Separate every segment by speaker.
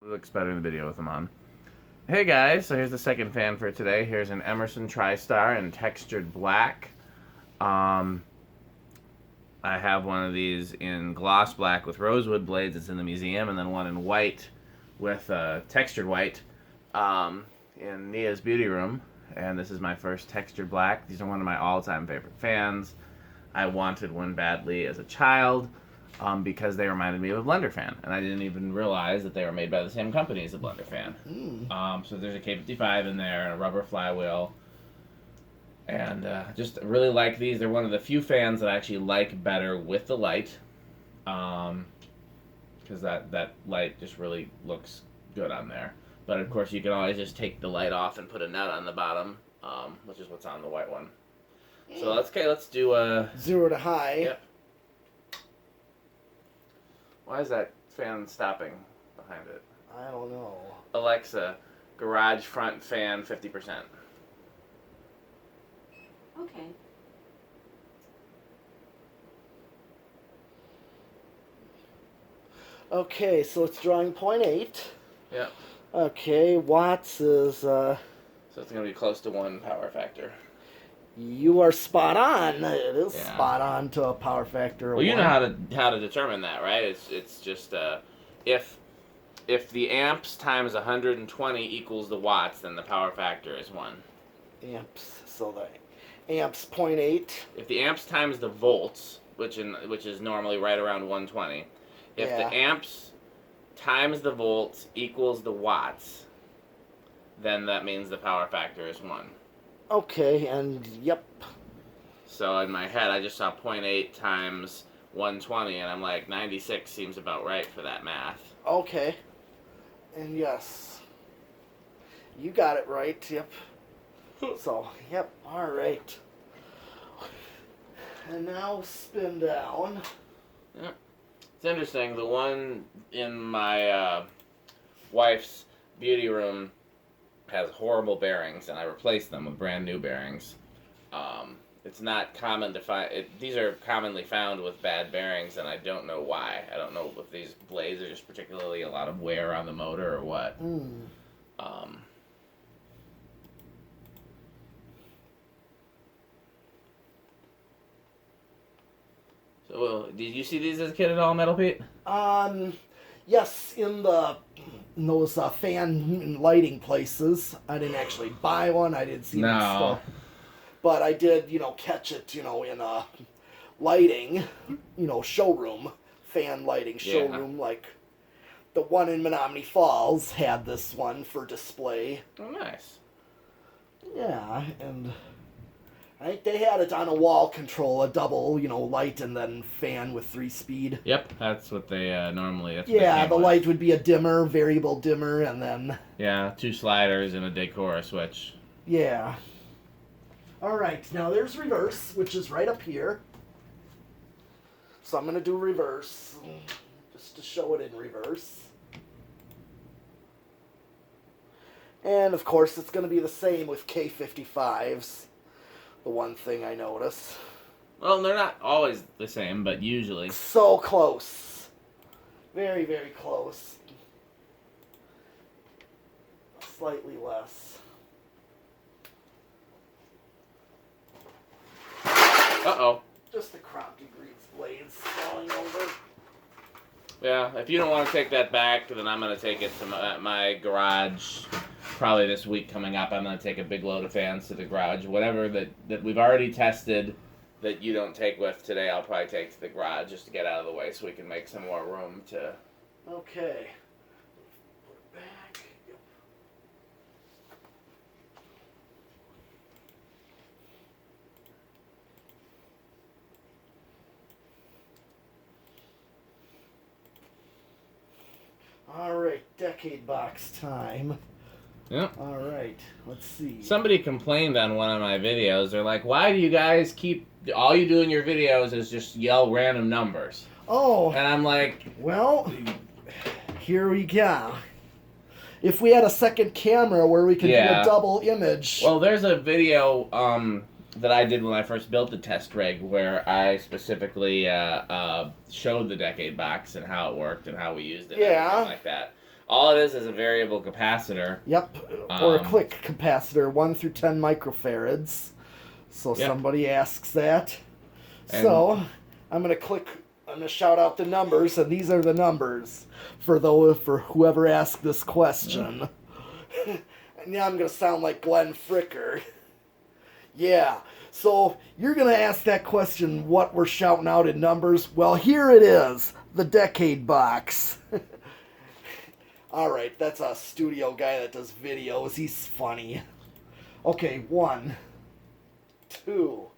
Speaker 1: It looks better in the video with them on. Hey guys, so here's the second fan for today. Here's an Emerson Tristar in textured black. I have one of these in gloss black with rosewood blades. It's in the museum, and then one in white with textured white in Nia's beauty room. And this is my first textured black. These are one of my all-time favorite fans. I wanted one badly as a child because they reminded me of a blender fan, and I didn't even realize that they were made by the same company as a blender fan. So there's a K55 in there, and a rubber flywheel, and just really like these. They're one of the few fans that I actually like better with the light, because that light just really looks good on there. But of course, you can always just take the light off and put a nut on the bottom, which is what's on the white one. So let's do a
Speaker 2: 0 to high.
Speaker 1: Yep. Why is that fan stopping behind it?
Speaker 2: I don't know.
Speaker 1: Alexa, garage front fan 50%.
Speaker 3: Okay.
Speaker 2: Okay, so it's drawing 0.8.
Speaker 1: Yep.
Speaker 2: Okay, watts is,
Speaker 1: So it's going to be close to 1 power factor.
Speaker 2: you are spot on. It is
Speaker 1: Yeah.
Speaker 2: spot on to a power factor of
Speaker 1: Well, you
Speaker 2: 1.
Speaker 1: know how to determine that, right? It's just if the amps times 120 equals the watts, then the power factor is 1.
Speaker 2: Amps, so the amps 0.8.
Speaker 1: If the amps times the volts, which is normally right around 120, if
Speaker 2: Yeah.
Speaker 1: the amps times the volts equals the watts, then that means the power factor is 1.
Speaker 2: Okay, and yep.
Speaker 1: So in my head, I just saw 0.8 times 120, and I'm like, 96 seems about right for that math.
Speaker 2: Okay. And yes. You got it right, yep. So, yep, alright. And now spin down.
Speaker 1: Yep. It's interesting. The one in my wife's beauty room has horrible bearings, and I replaced them with brand new bearings. It's not common to find. These are commonly found with bad bearings, and I don't know why. I don't know if these blades are just particularly a lot of wear on the motor or what. So, did you see these as a kid at all, Metal Pete?
Speaker 2: Yes, in those fan lighting places. I didn't actually buy one. I didn't see them stuff. But I did, catch it, in a lighting, showroom, fan lighting showroom. Like the one in Menominee Falls had this one for display.
Speaker 1: Oh, nice.
Speaker 2: Yeah, and I think they had it on a wall control, a double, light and then fan with 3-speed.
Speaker 1: Yep, that's what they normally. That's
Speaker 2: Yeah, the light would be a dimmer, variable dimmer, and then.
Speaker 1: Yeah, 2 sliders and a decor switch.
Speaker 2: Yeah. All right, now there's reverse, which is right up here. So I'm gonna do reverse, just to show it in reverse. And of course, it's gonna be the same with K55s. The one thing I notice.
Speaker 1: Well, they're not always the same, but usually.
Speaker 2: So close. Very, very close. Slightly less.
Speaker 1: Uh-oh.
Speaker 2: Just the Crompton Greaves blades falling over.
Speaker 1: Yeah, if you don't want to take that back, then I'm going to take it to my garage probably this week coming up. I'm going to take a big load of fans to the garage. Whatever that we've already tested that you don't take with today, I'll probably take to the garage just to get out of the way so we can make some more room to...
Speaker 2: Okay. Put it back. Yep. Alright, decade box time.
Speaker 1: Yep.
Speaker 2: Alright, let's see.
Speaker 1: Somebody complained on one of my videos. They're like, why do you guys keep... All you do in your videos is just yell random numbers.
Speaker 2: Oh.
Speaker 1: And I'm like...
Speaker 2: Well, here we go. If we had a second camera where we could do a double image.
Speaker 1: Well, there's a video that I did when I first built the test rig where I specifically showed the decade box and how it worked and how we used it and everything like that. all it is a variable capacitor.
Speaker 2: Yep, or a click capacitor, 1 through 10 microfarads. So somebody asks that. So I'm gonna shout out the numbers, and these are the numbers for whoever asked this question. And now I'm gonna sound like Glenn Fricker. Yeah. So you're gonna ask that question, what we're shouting out in numbers? Well, here it is, the decade box. All right, that's a studio guy that does videos. He's funny. Okay, 1, 2.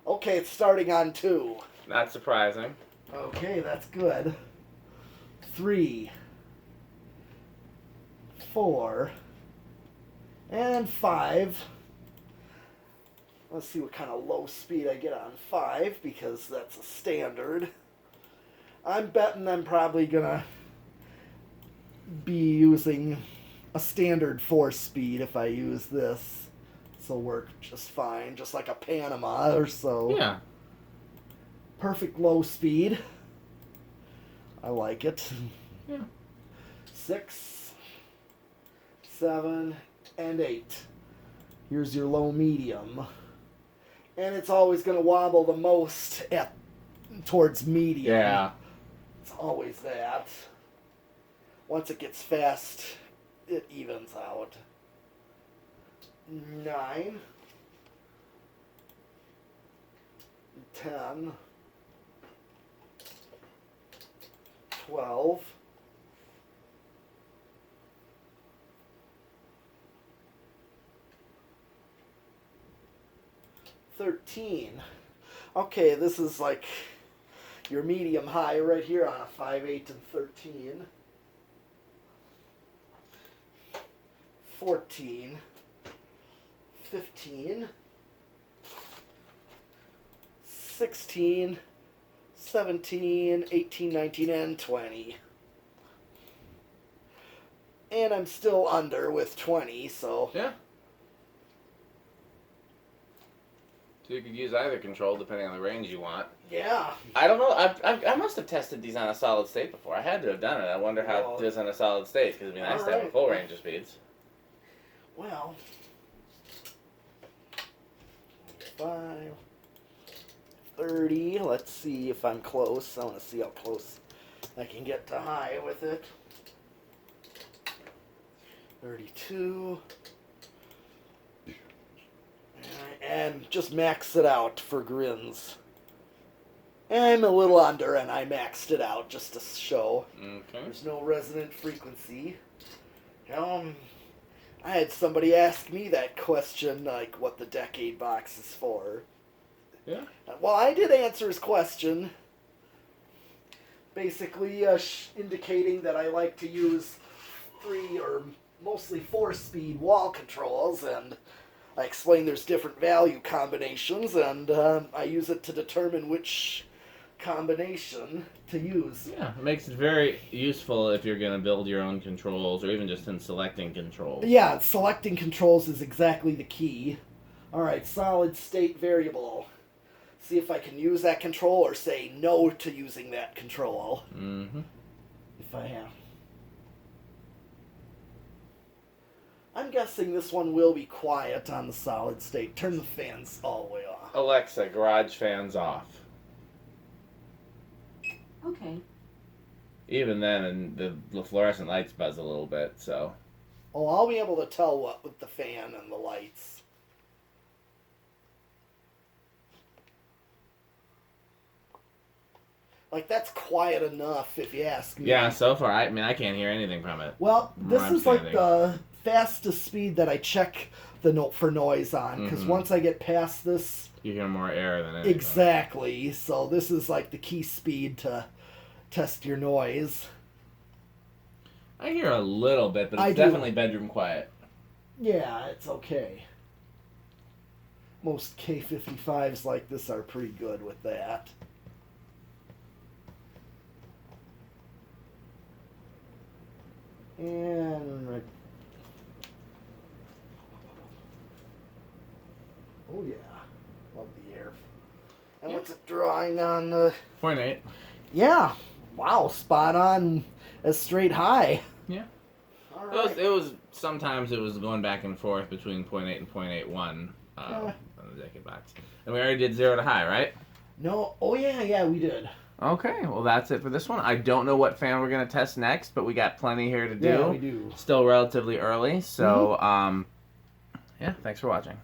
Speaker 2: Okay, it's starting on 2.
Speaker 1: Not surprising.
Speaker 2: Okay, that's good. 3, 4, and 5. Let's see what kind of low speed I get on 5, because that's a standard. I'm betting I'm probably gonna be using a standard 4 speed if I use this. This will work just fine, just like a Panama or so.
Speaker 1: Yeah.
Speaker 2: Perfect low speed. I like it.
Speaker 1: Yeah.
Speaker 2: 6, 7, and 8. Here's your low medium. And it's always going to wobble the most towards medium.
Speaker 1: Yeah.
Speaker 2: It's always that. Once it gets fast, it evens out. 9, 10, 12, 13. Okay, this is like your medium high right here on a 5, 8, and 13. 14, 15, 16, 17, 18, 19, and 20. And I'm still under with 20, so...
Speaker 1: Yeah. So you could use either control depending on the range you want.
Speaker 2: Yeah.
Speaker 1: I don't know. I must have tested these on a solid state before. I had to have done it. I wonder how it does on a solid state, because it'd be nice to have a full range of speeds.
Speaker 2: Well, 5, 30. Let's see if I'm close. I want to see how close I can get to high with it. 32. And just max it out for grins. I'm a little under, and I maxed it out just to show.
Speaker 1: Okay.
Speaker 2: There's no resonant frequency. I had somebody ask me that question, like what the decade box is for.
Speaker 1: Yeah.
Speaker 2: Well, I did answer his question. Basically, indicating that I like to use 3 or mostly 4-speed wall controls, and I explained there's different value combinations, and I use it to determine which combination to use.
Speaker 1: Yeah, it makes it very useful if you're going to build your own controls, or even just in selecting controls.
Speaker 2: Yeah, selecting controls is exactly the key. Alright, solid state variable. See if I can use that control or say no to using that control.
Speaker 1: Mm-hmm.
Speaker 2: If I have. I'm guessing this one will be quiet on the solid state. Turn the fans all the way off.
Speaker 1: Alexa, garage fans off.
Speaker 3: Okay.
Speaker 1: Even then, and the fluorescent lights buzz a little bit, so...
Speaker 2: Oh, I'll be able to tell what with the fan and the lights. Like, that's quiet enough, if you ask me.
Speaker 1: Yeah, so far, I mean, I can't hear anything from it.
Speaker 2: Well, this
Speaker 1: I'm
Speaker 2: is like
Speaker 1: standing.
Speaker 2: the fastest speed that I check the note for noise on, because once I get past this...
Speaker 1: You hear more air than anything.
Speaker 2: Exactly. So this is like the key speed to test your noise.
Speaker 1: I hear a little bit, but it's definitely bedroom quiet.
Speaker 2: Yeah, it's okay. Most K55s like this are pretty good with that. And... oh yeah. Love the air. And what's it drawing on the...
Speaker 1: 0.8.
Speaker 2: Yeah. Wow, spot on a straight high.
Speaker 1: Yeah.
Speaker 2: All right.
Speaker 1: It was sometimes it was going back and forth between 0.8 and 0.81 on the decade box. And we already did 0 to high, right?
Speaker 2: No. Oh yeah, we did.
Speaker 1: Okay, well that's it for this one. I don't know what fan we're gonna test next, but we got plenty here to do.
Speaker 2: Yeah, we do.
Speaker 1: Still relatively early, so yeah, thanks for watching.